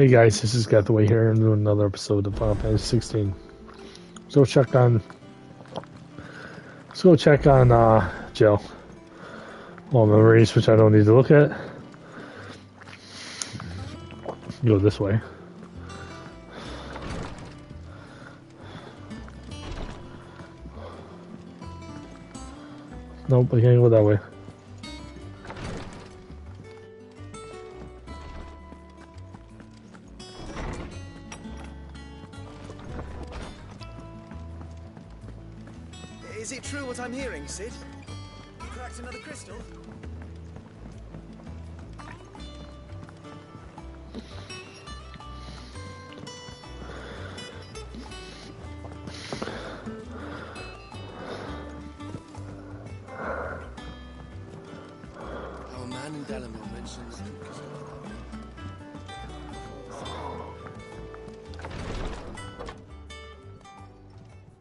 Hey guys, this is Gethaway here, and doing another episode of Final Fantasy 16. So check on. Let's go check on Jill. All memories, which I don't need to look at. Go this way. Nope, I can't go that way. Is it true what I'm hearing, Sid? You cracked another crystal? Our man in Delamere mentions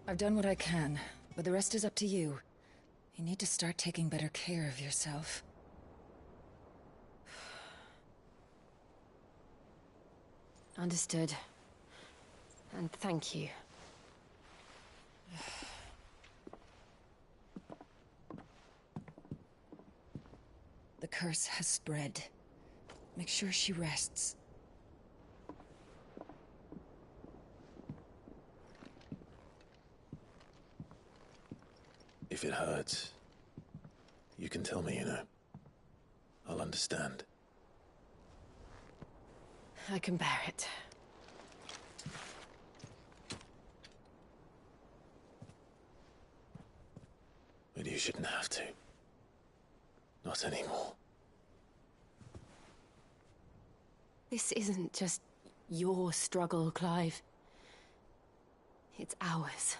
I've done what I can, but the rest is up to you. You need to start taking better care of yourself. Understood. And thank you. The curse has spread. Make sure she rests. If it hurts, you can tell me, I'll understand. I can bear it. But you shouldn't have to. Not anymore. This isn't just your struggle, Clive. It's ours.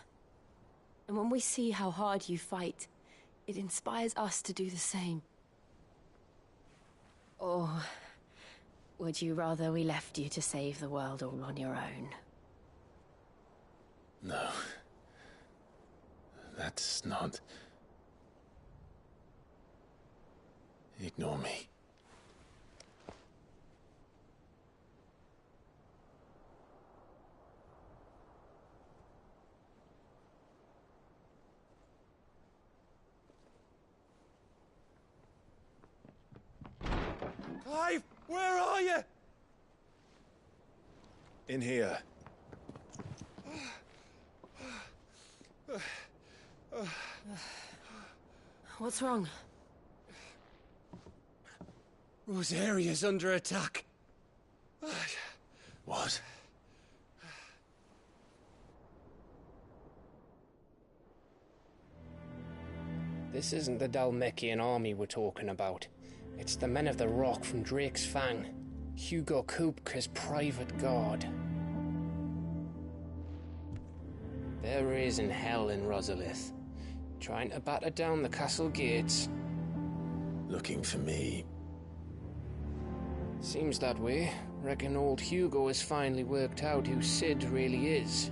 And when we see how hard you fight, it inspires us to do the same. Or would you rather we left you to save the world all on your own? No. That's not... Ignore me. Clive, where are you? In here. What's wrong? Rosaria's under attack. What? This isn't the Dalmekian army we're talking about. It's the men of the Rock from Drake's Fang. Hugo Kupka's private guard. There is in hell in Rosalith, trying to batter down the castle gates. Looking for me. Seems that way. Reckon old Hugo has finally worked out who Sid really is.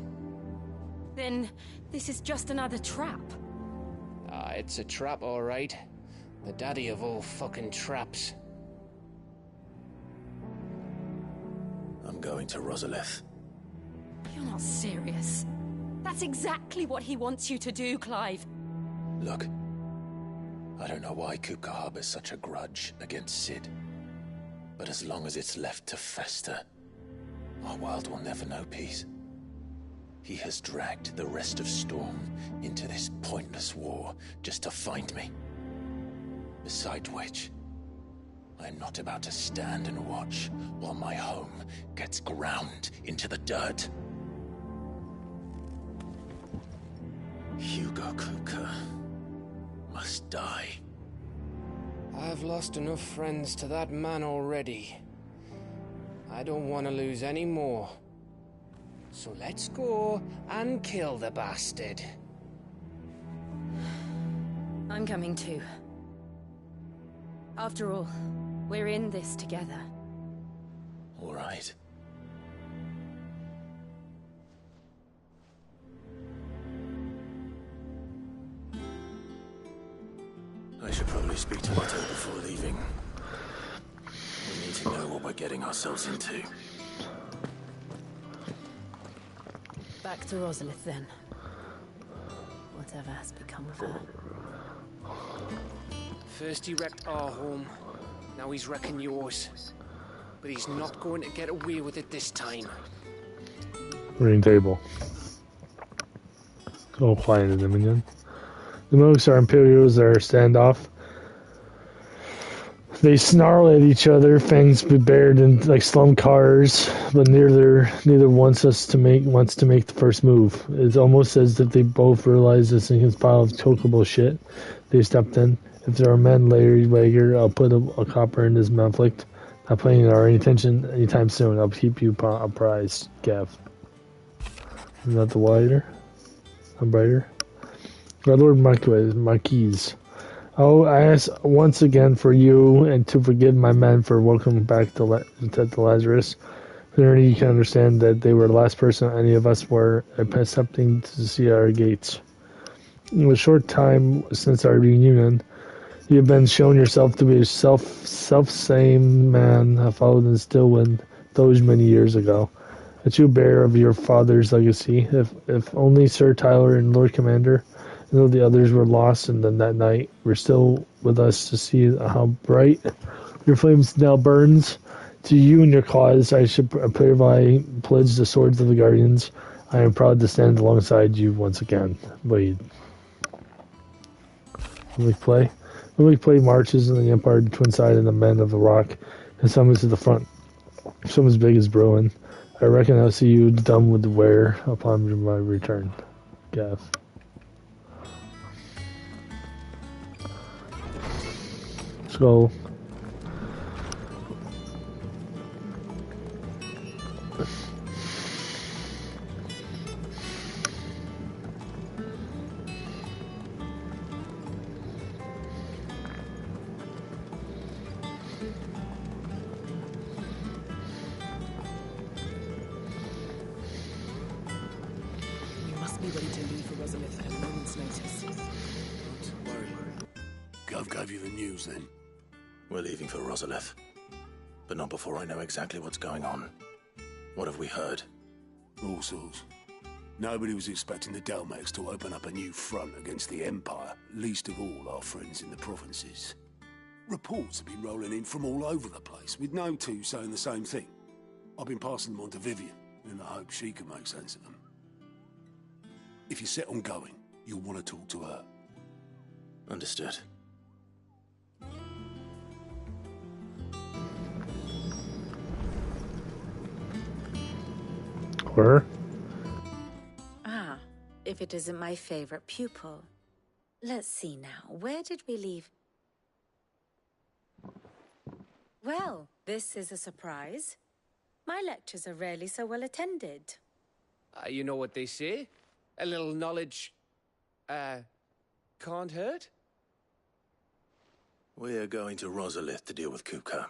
Then this is just another trap. Ah, it's a trap, all right. The daddy of all fucking traps. I'm going to Rosalith. You're not serious. That's exactly what he wants you to do, Clive. Look. I don't know why Kupka harbors such a grudge against Sid. But as long as it's left to fester, our world will never know peace. He has dragged the rest of Storm into this pointless war just to find me. Besides which, I'm not about to stand and watch while my home gets ground into the dirt. Hugo Kupka must die. I've lost enough friends to that man already. I don't want to lose any more. So let's go and kill the bastard. I'm coming too. After all, we're in this together. All right. I should probably speak to Otto before leaving. We need to know what we're getting ourselves into. Back to Rosalith, then. Whatever has become of her. First he wrecked our home, now he's wrecking yours. But he's not going to get away with it this time. Reading table. All quiet in them again. The Mooks are Imperials that are standoff. They snarl at each other, fangs bared in like slum cars, but neither wants to make the first move. It's almost as if they both realize this thing is a pile of chokeable shit. They stepped in. If there are men, Larry Wager, I'll put a copper in this conflict. Not paying our attention anytime soon. I'll keep you apprised, Gav. Is that the wider? I'm brighter. My Lord Marquise. Oh, I ask once again for you and to forgive my men for welcoming back to Lazarus. Clearly, you can understand that they were the last person any of us were accepting to see our gates. In a short time since our reunion, you have been shown yourself to be a self-same man I followed in Stillwind those many years ago. A true bearer of your father's legacy. If only Sir Tyler and Lord Commander, though the others were lost and then that night, were still with us to see how bright your flames now burns. To you and your cause, I should hereby pledge the swords of the Guardians. I am proud to stand alongside you once again. Wade. Play marches in the Empire to twin side and the men of the rock, and some is to the front. Some as big as Bruin. I reckon I'll see you done with the wear upon my return. Gav. So Be ready to leave for Rosalith at a moment's notice. Don't worry. Gov gave you the news then? We're leaving for Rosalith. But not before I know exactly what's going on. What have we heard? All sorts. Nobody was expecting the Dalmex to open up a new front against the Empire, least of all our friends in the provinces. Reports have been rolling in from all over the place, with no two saying the same thing. I've been passing them on to Vivian, in the hope she can make sense of them. If you're set on going, you'll want to talk to her. Understood. Where? Ah, if it isn't my favorite pupil. Let's see now, where did we leave? Well, this is a surprise. My lectures are rarely so well attended. You know what they say? A little knowledge, can't hurt? We're going to Rosalith to deal with Kupka.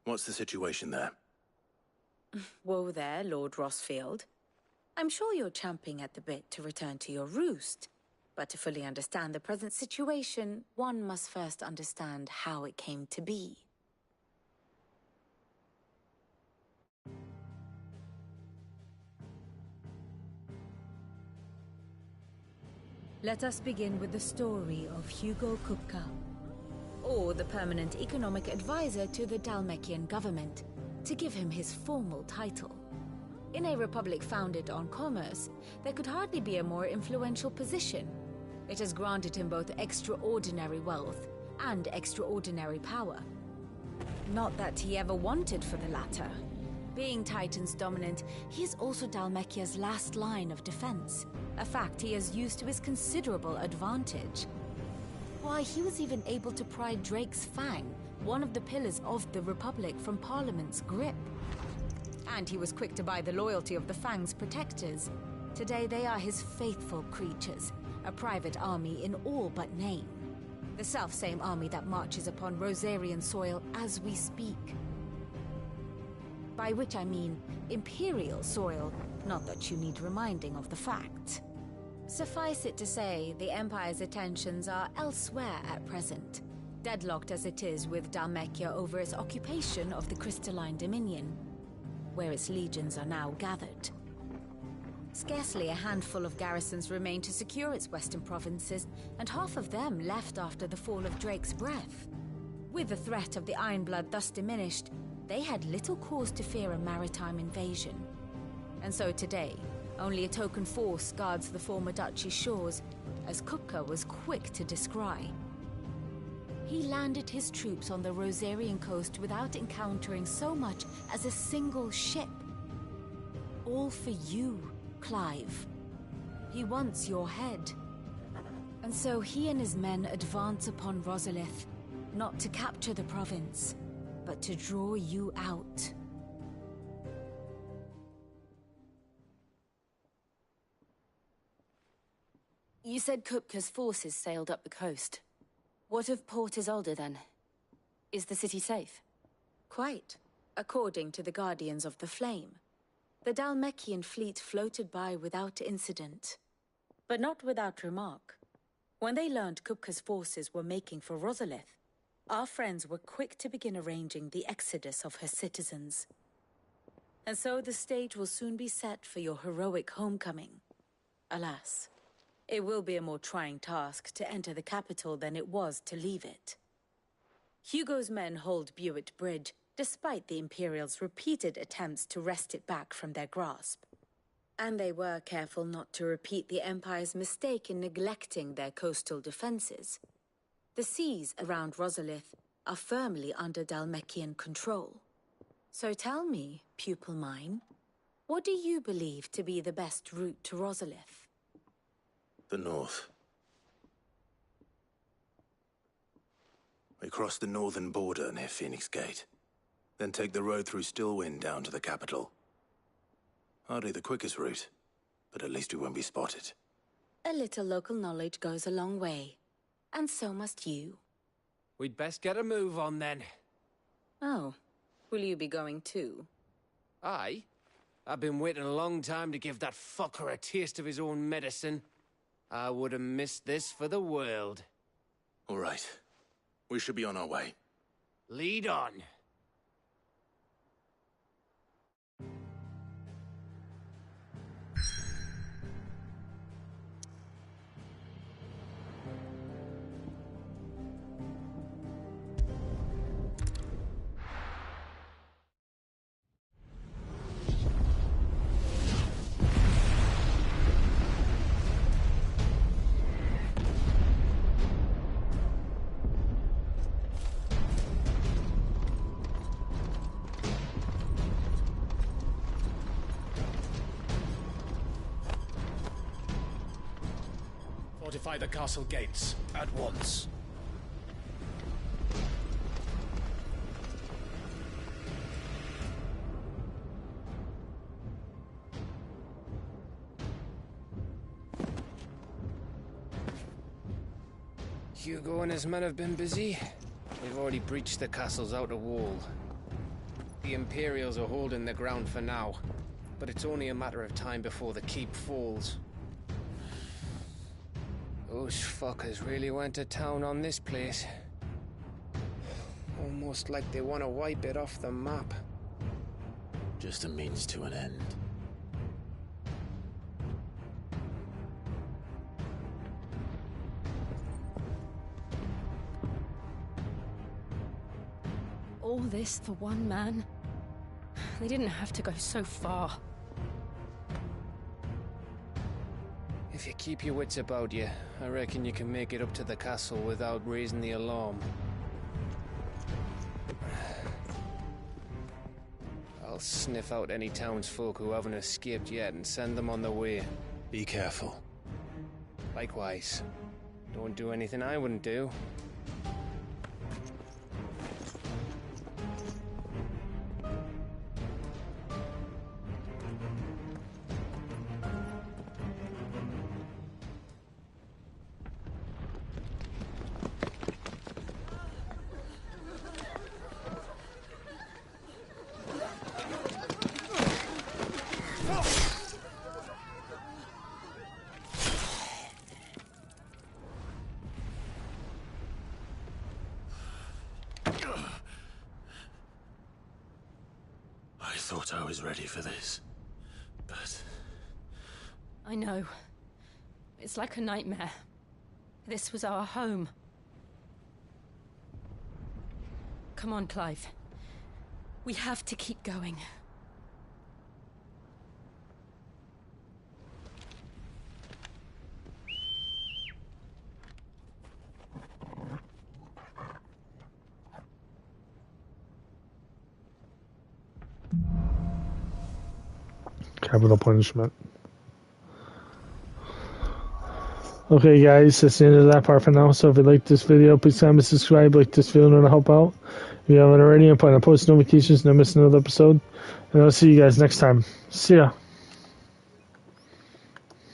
What's the situation there? Whoa there, Lord Rossfield. I'm sure you're champing at the bit to return to your roost. But to fully understand the present situation, one must first understand how it came to be. Let us begin with the story of Hugo Kupka, or the permanent economic advisor to the Dalmekian government, to give him his formal title. In a republic founded on commerce, there could hardly be a more influential position. It has granted him both extraordinary wealth and extraordinary power. Not that he ever wanted for the latter. Being Titan's dominant, he is also Dalmekia's last line of defense, a fact he has used to his considerable advantage. Why, he was even able to pry Drake's Fang, one of the pillars of the Republic, from Parliament's grip. And he was quick to buy the loyalty of the Fang's protectors. Today they are his faithful creatures, a private army in all but name. The self-same army that marches upon Rosarian soil as we speak. By which I mean Imperial soil, not that you need reminding of the fact. Suffice it to say, the Empire's attentions are elsewhere at present, deadlocked as it is with Dalmekia over its occupation of the Crystalline Dominion, where its legions are now gathered. Scarcely a handful of garrisons remained to secure its western provinces, and half of them left after the fall of Drake's Breath. With the threat of the Ironblood thus diminished, they had little cause to fear a maritime invasion. And so today, only a token force guards the former duchy's shores, as Kupka was quick to descry. He landed his troops on the Rosarian coast without encountering so much as a single ship. All for you, Clive. He wants your head. And so he and his men advance upon Rosalith, not to capture the province, but to draw you out. You said Kupka's forces sailed up the coast. What of Port Isolde, then? Is the city safe? Quite, according to the Guardians of the Flame. The Dhalmekian fleet floated by without incident. But not without remark. When they learned Kupka's forces were making for Rosalith, our friends were quick to begin arranging the exodus of her citizens. And so the stage will soon be set for your heroic homecoming. Alas, it will be a more trying task to enter the capital than it was to leave it. Hugo's men hold Buet Bridge, despite the Imperials' repeated attempts to wrest it back from their grasp. And they were careful not to repeat the Empire's mistake in neglecting their coastal defenses. The seas around Rosalith are firmly under Dhalmekian control. So tell me, pupil mine, what do you believe to be the best route to Rosalith? The north. We cross the northern border near Phoenix Gate. Then take the road through Stillwind down to the capital. Hardly the quickest route, but at least we won't be spotted. A little local knowledge goes a long way. And so must you. We'd best get a move on then. Oh, will you be going too? Aye. I've been waiting a long time to give that fucker a taste of his own medicine. I would have missed this for the world. All right. We should be on our way. Lead on. Fortify the castle gates, at once. Hugo and his men have been busy. They've already breached the castle's outer wall. The Imperials are holding the ground for now, but it's only a matter of time before the keep falls. Those fuckers really went to town on this place. Almost like they want to wipe it off the map. Just a means to an end. All this for one man? They didn't have to go so far. If you keep your wits about you, I reckon you can make it up to the castle without raising the alarm. I'll sniff out any townsfolk who haven't escaped yet and send them on their way. Be careful. Likewise. Don't do anything I wouldn't do. I thought I was ready for this, but I know. It's like a nightmare. This was our home. Come on, Clive. We have to keep going. Capital punishment. Okay, guys, that's the end of that part for now. So if you like this video, please comment, subscribe, like this video, and help out. If you haven't already, and plan on post notifications, never miss another episode. And I'll see you guys next time. See ya.